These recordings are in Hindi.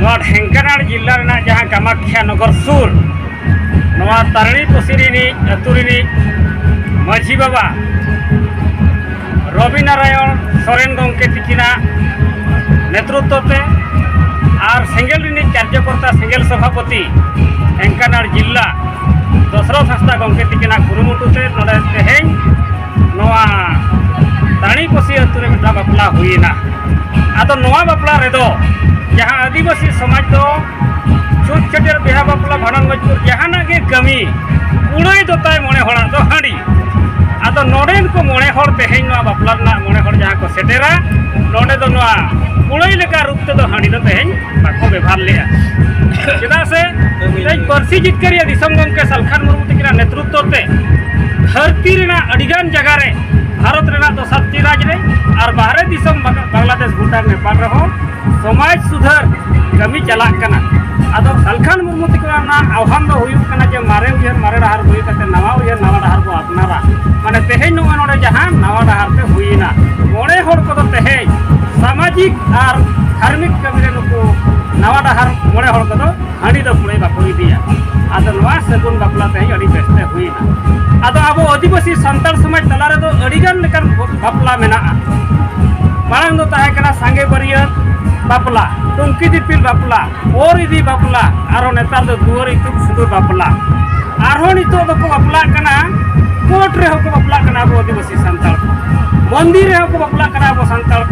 ढेंकानाल जिला जहाँ कामाख्या नगर सुर तारणी पसिरी अतुरी माझी बाबा रवि नारायण सोरेन गंके तिकिना नेतृत्व और सेंगेल कार्यकर्ता सेंगेल सभापति ढेंकानाल जिला दशरथ हंसदा गंके तिकिना कुरुमुटुते नोडे तेहें तारणी पसी अतुरे मिटा बापला हुईना आदो नोआ बापला रेदो जहाँ आदिवासी समाज दो छूट छटेर बिहा बापला भाड़न मजबूर जहाना के कमी उड़ाई दोताय मोने हड़ा दो हाड़ी आदो नोडेन को मोने हड़ तेहें नोआ बापला ना मोने हड़ जहाँ को सेटेरा नोडे दो नोआ उड़ाई लेका रूप ते दो हाड़ी दो तेहें बाको व्यवहार लिया चेदा से तेज परसी जितकरिया दिसम गंके सलखान मुर्मू तकिना नेतृत्व ते धरती रेना अडिगान जगह रे भारत रेना तो सातटी राज रे और बाहरे दिसम बांग्लादेश भूटान नेपाल रहो समाज सुधार कमी चलाक कना आदो सलखान मुर्मू तकिना आह्वान दो हुयुक कना जे मारे उयहर मारे डहार हुई कते नवा उयहर नवा डहार को अपनारा माने तेहें नोआ नोडे जहां नवा डहार ते हुईना मोणे हड़ को दो तेहें सामाजिक और धार्मिक कमी रे नुकु नवा डहार मोणे हड़ को दो हांडी दो पुणे बाको इदिया आदो नोआ सगुन बापला तेहें अडी बेस्ते हुईना आदो आबो आदिवासी संताल समाज तला रे दो अडिगान लेकान बापला मेना मांग दो ताहे कना सांगे बरियत बापला टुंकी दिपिल बापला और इदी बापला आरो नेतार दो दुआर इतुक सुदूर बापला आरो नितो दो को बापला कना कोर्ट रे हो को बापला कना आबो आदिवासी संताल मंदिर रे हो को बापला कना आबो संताल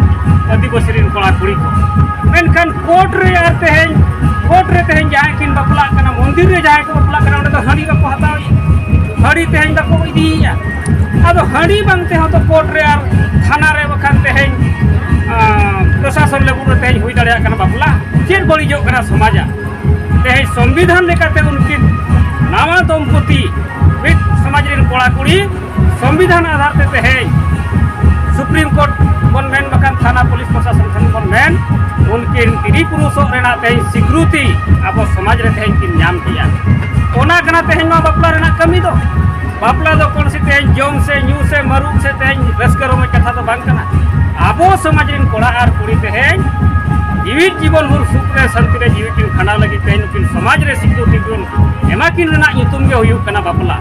आदिवासी रिन कोड़ा कुड़ी को मेनखान कोर्ट रे तेहें जहां किन बापला कना मंदिर रे जहां को बापला कना ओंडे दो हाड़ी बाको हतावी हाड़ी तेहें बाको इदिया आदो हाड़ी बांगते हो तो कोर्ट रे आर थाना रे बखान तेहें प्रशासन लेवल तेज हुई दाड़ा बापला चेक बड़ीजो समाजा तेज संविधान लेकाते उनकिन नवा दंपति मिद समाज कोड़ा कुड़ी संविधान आधार ते तेज सुप्रीम कोर्ट बन मेन बखान थाना पुलिस प्रशासन ठन बन मेन उनकिन तिरी पुरुषों रेना तेज स्वीकृति अब समाज रे तेज किन नाम किया ओना कना तेज मा बापला रेना कमी दो बापला दो कौन सी तेज जम से न्यू से मरुक से तेज रस्कर में कथा तो बांग कना आबो समाज रिन कोड़ा आर कुड़ी तेहें जीवित जीवन भर सुख रे शांति रे जीवित किन खाना लगी तेहें उनकिन समाज रे स्वीकृति किन एमा किन रेना ᱧᱩᱛᱩᱢ गे हुयुक कना बापला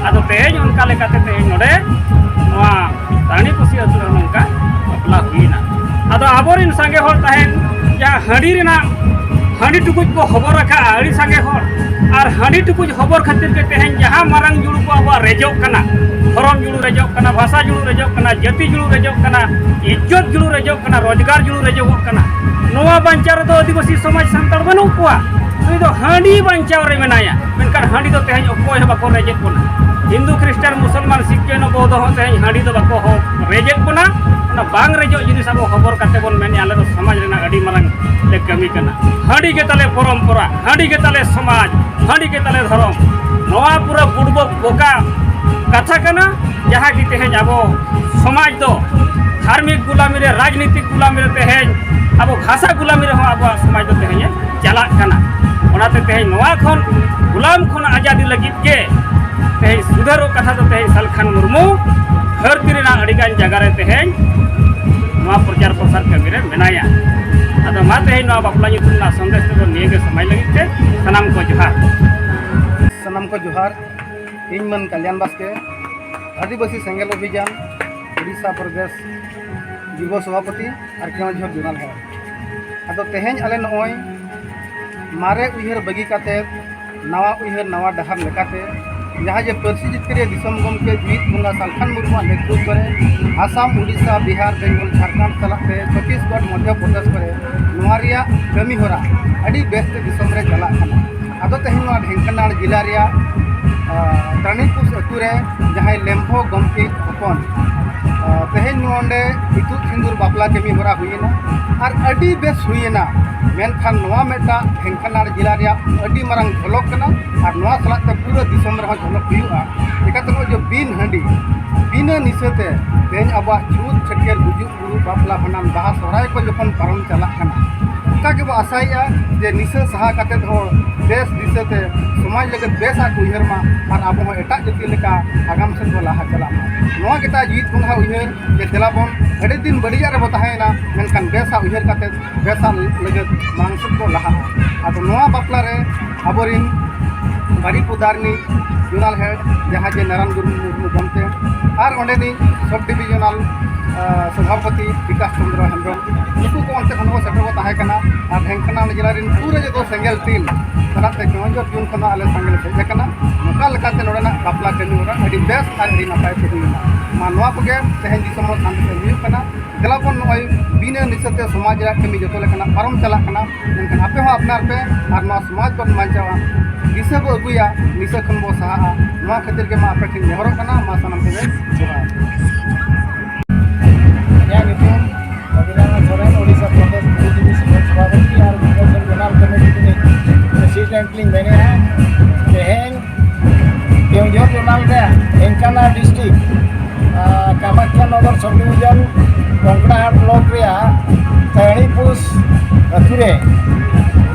आदो तेहें उनका लेकाते तेहें नोडे नोआ तारणी पसी अतु रे नोंका बापला हुईना आदो आबोरिन सांगे हड़ ताहेन जा हांडी रेना हांडी टुकुज को खबर रखा आड़ी सांगे हड़ और हांडी टुकुज खबर खातिर के तेहें जहां मारंग जुड़ू को आबो रेजोक कना धर्म जुड़ू रेजोक कना भाषा जुड़ू रेजोक कना जाति जुड़ू रेजोक कना इज्जत जुड़ू रेजोक कना रोजगार जुड़ू रेजोक कना नोआ बांचार दो आदिवासी समाज संताल बनु कुआ तो हांडी बांचाव रे मेनाया मेनकार हांडी दो तेहें अकोय बाको रेजेक कोना हिंदू क्रिश्चियन मुसलमान सिख जैन बौद्ध हो तेहें हांडी दो बाको हो रेजेक कोना ना बांग रेजो जिनिस आबो खबर काते बन मेने आले दो समाज रेना अडी मारंग ले कमी कना हांडी के तले परंपरा हांडी के तले समाज हांडी के तले धर्म नोआ पूरा बुड़बो बोका कथा कना जहाँ की तेहें अब समाज दो धार्मिक गुलामी रे राजनीतिक गुलामी रे तेहें अब भाषा गुलामी रे अब समाज दो तेहें चला कना ओनाते तेहें नोआ खन गुलाम खन आजादी लगी के तेहें सुधारो कथा दो तेहें सलखान मुर्मू धरती रेना अडिगान जगह रे तेहें नोआ प्रचार प्रसार कमी रे मेनाया आदो मा तेहें नोआ बापला ᱧᱩᱛᱩᱢ ना संदेश दो निये गे समय लगी ते सनाम को जोहार इन मन कल्याण बास्के आदिवासी सेंगेल अभियान उड़ीसा प्रदेश युवा सभापति और केवझर जोनाल है अदो तेहें आले नॉय मारे उयहर बगी काते नवा उयहर नवा डहार लेकाते जहाँ जे परसी जितकरिया दिसम गमके जीत बंगा सलखान मुर्मू नेतृत्व करे आसाम उड़ीसा बिहार बेंगल झारखंड तलाते छत्तीसगढ़ मध्य प्रदेश करे नोआ रिया कमी होरा अडी बेस्ट दिसम रे चला खाना अदो तेहें नोआ ढेंकानाल जिला रिया तारनीपुर अतु रे जहाँ लेम्भो गमके हपन तेहें नोंडे इतुत सिंदूर बापला कमी होरा हुईना और अडी बेस हुईना मेनखान नोआ मेटा ढेंकानाल जिला रिया अडी मारंग झलक कना और नोआ सलाते पूरा दिसम रे झलक हुआ चिकाते नो जो बिन हांडी बिना निसेते तेहें अब छूत छटकेर गुजुक गुरु बापला भांडान बाहा सोहराय को जखन पारम चला कना नौका के आशाया जे निशा सहा काते हो देश दिशते समाज लगे बेसा उहर मा और अब हो एटा जाति लेका आगाम से को लाहा चला नोआ गेता जीत बुंगा उहर जे तेलाबन अड़े दिन बढ़िया रे बताहेना मेनखान बेसा उहर काते बेसा लगे मांग को लाहा अब नोआ बापला रे अबोरिन बाड़ी पुदारनी जोनाल हेड जहाँ जे नारायण मुर्मू गमते और अंडेनी सब डिविजनल सभापति विकास चंद्र हेम्ब्रम नुकू को अंत खन सेटर को ताहेकना और ढेंकना जिला रिन पूरे जो सेंगल टीम तनाते केवंजर जून खन आले संगल सेजना नोका लकाते नोडना बापला कमी होरा अडी बेस और अडी नपाय केदुना मा नोआ कोगे तेहेन दिसम शांति से हुयुकना गलापन नोय बिना निसते समाज रा कमी जतो लेकना परम चला कना मेनखान आपे हो अपनार पे और नोआ समाज को मांचावा दिशा बो अगुया निशा खन बो सहा नोआ खातिर के मा आपे ठिन नेहरो कना मा सनम से या निपुण अभिराम सोरेन ओडिशा प्रदेश बीजेपी सभापति और जोनल कमेटी प्रेसिडेंटली मैंने हैं तेहेन केवंझर जोनल रे ढेंकाना डिस्ट्रिक्ट कामाख्या नगर सब डिविजन कंकड़ाहाट ब्लॉक रे तणीपुस अतुरे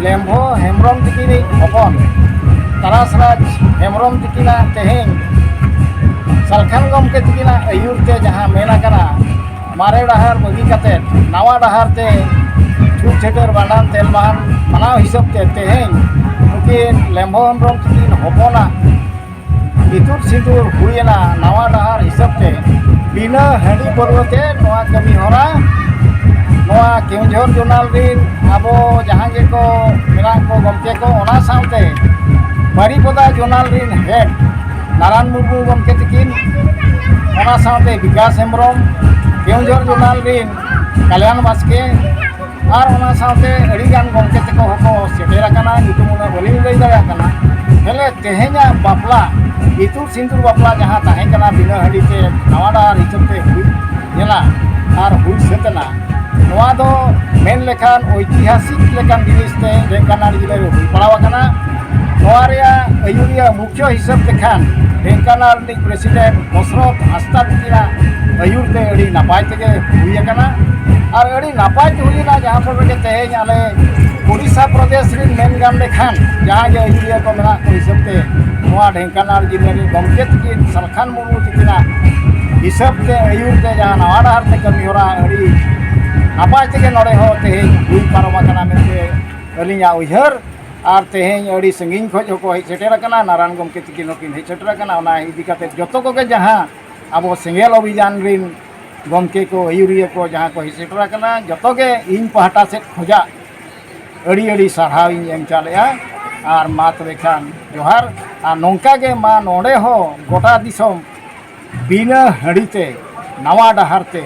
लेम्भो हेम्ब्रम तिकिनी हपन तारासराज हेम्ब्रम तिकिना तेहेन सालखान गमके तिकिना आयुरते जहाँ मेना करा मारे डहार बगी काते नवा डहार ते छूट छेटर बांडान तेलमान मनाव हिसाब ते तेहेन उनकिन लेम्भो हेम्ब्रम तिकिन हपना इतुर सिंदूर हुएना नवा डहार हिसाब ते बिना हांडी बरवते नोआ कमी होरा नोआ केवंझर जोनाल रिन आबो जहाँ के को मेरा को गमके को ओना साउते बारीपदा जोनाल रिन हेड नारायण मुर्मू गमके तिकिन ओना साउते विकास हेम्ब्रम केवंझर जोनाल रिन कल्याण बास्के और ओना साउते अड़ीगान गमके तको हको सेटेराकाना नितुमुना बलिन लई दायाकाना हेले तेहेኛ बापला इतुर सिंदूर बापला जहाँ ताहेकाना बिना हड़ीते नवा डहार हिसाबते हुईला और हुई सेतना नोआ दो मेन लेखान ऐतिहासिक लेखान जिनिसते ढेंकानाल जिले रे हुई पड़ावाकाना नोआ रेया आयुरिया मुख्य हिसाब लेखान ढेंकानाल नि प्रेसिडेंट मसरत हास्ता तिकिना आयुरते अड़ी नापाय तेगे हुईयाकाना और अड़ी नापाय ते हुईना जहाँ पर के तेहेñ आले ओडिशा प्रदेश रिन मेन गान लेखान जहाँ जे आयुरिया को मेना को हिसाबते नोआ ढेंकानाल जिले रे गमके तिकिन सालखान मुर्मू तिकिना हिसाबते आयुरते जहाँ नवा डहार ते कमी होरा अड़ी नापाय तेगे नोड़े हो तेहेñ हुई पारमाकाना मेनते अलिङा उयहर और तेहेñ अड़ी संगीन खोज होको हेज सेटेराकाना नारायण गमके तिकिन होकिन हेज सेटेराकाना ओना इदी काते जतो कोगे जहाँ अब सेंगेल अभियान रिन गमके को आयुरिया को जहाँ को हेज सेटेराकाना जतो गे इन पहाटा से खोजा अड़ी अड़ी साराव इन एम चालेया और मा तबे खान जोहार और नोंका गे मा नोड़े हो गोटा दिसम बिना हड़ीते नवा डहारते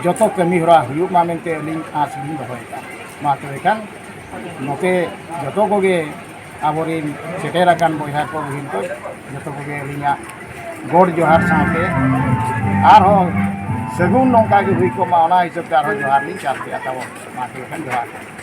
जतो कमी होरा हुयुग मा मेनते अलिङ आस लिङ दोहयेदा मा तबे खान नोते जतो कोगे आबोरिन सेटेराकान बयहा को हिन को जतो कोगे अलिङा गोड़ जोहार साथे आरो सगुन नोंका गे हुई को मा ओना हिसाब ते आरो जोहार लिङ चालते आताबो मा तबे खान जोहार।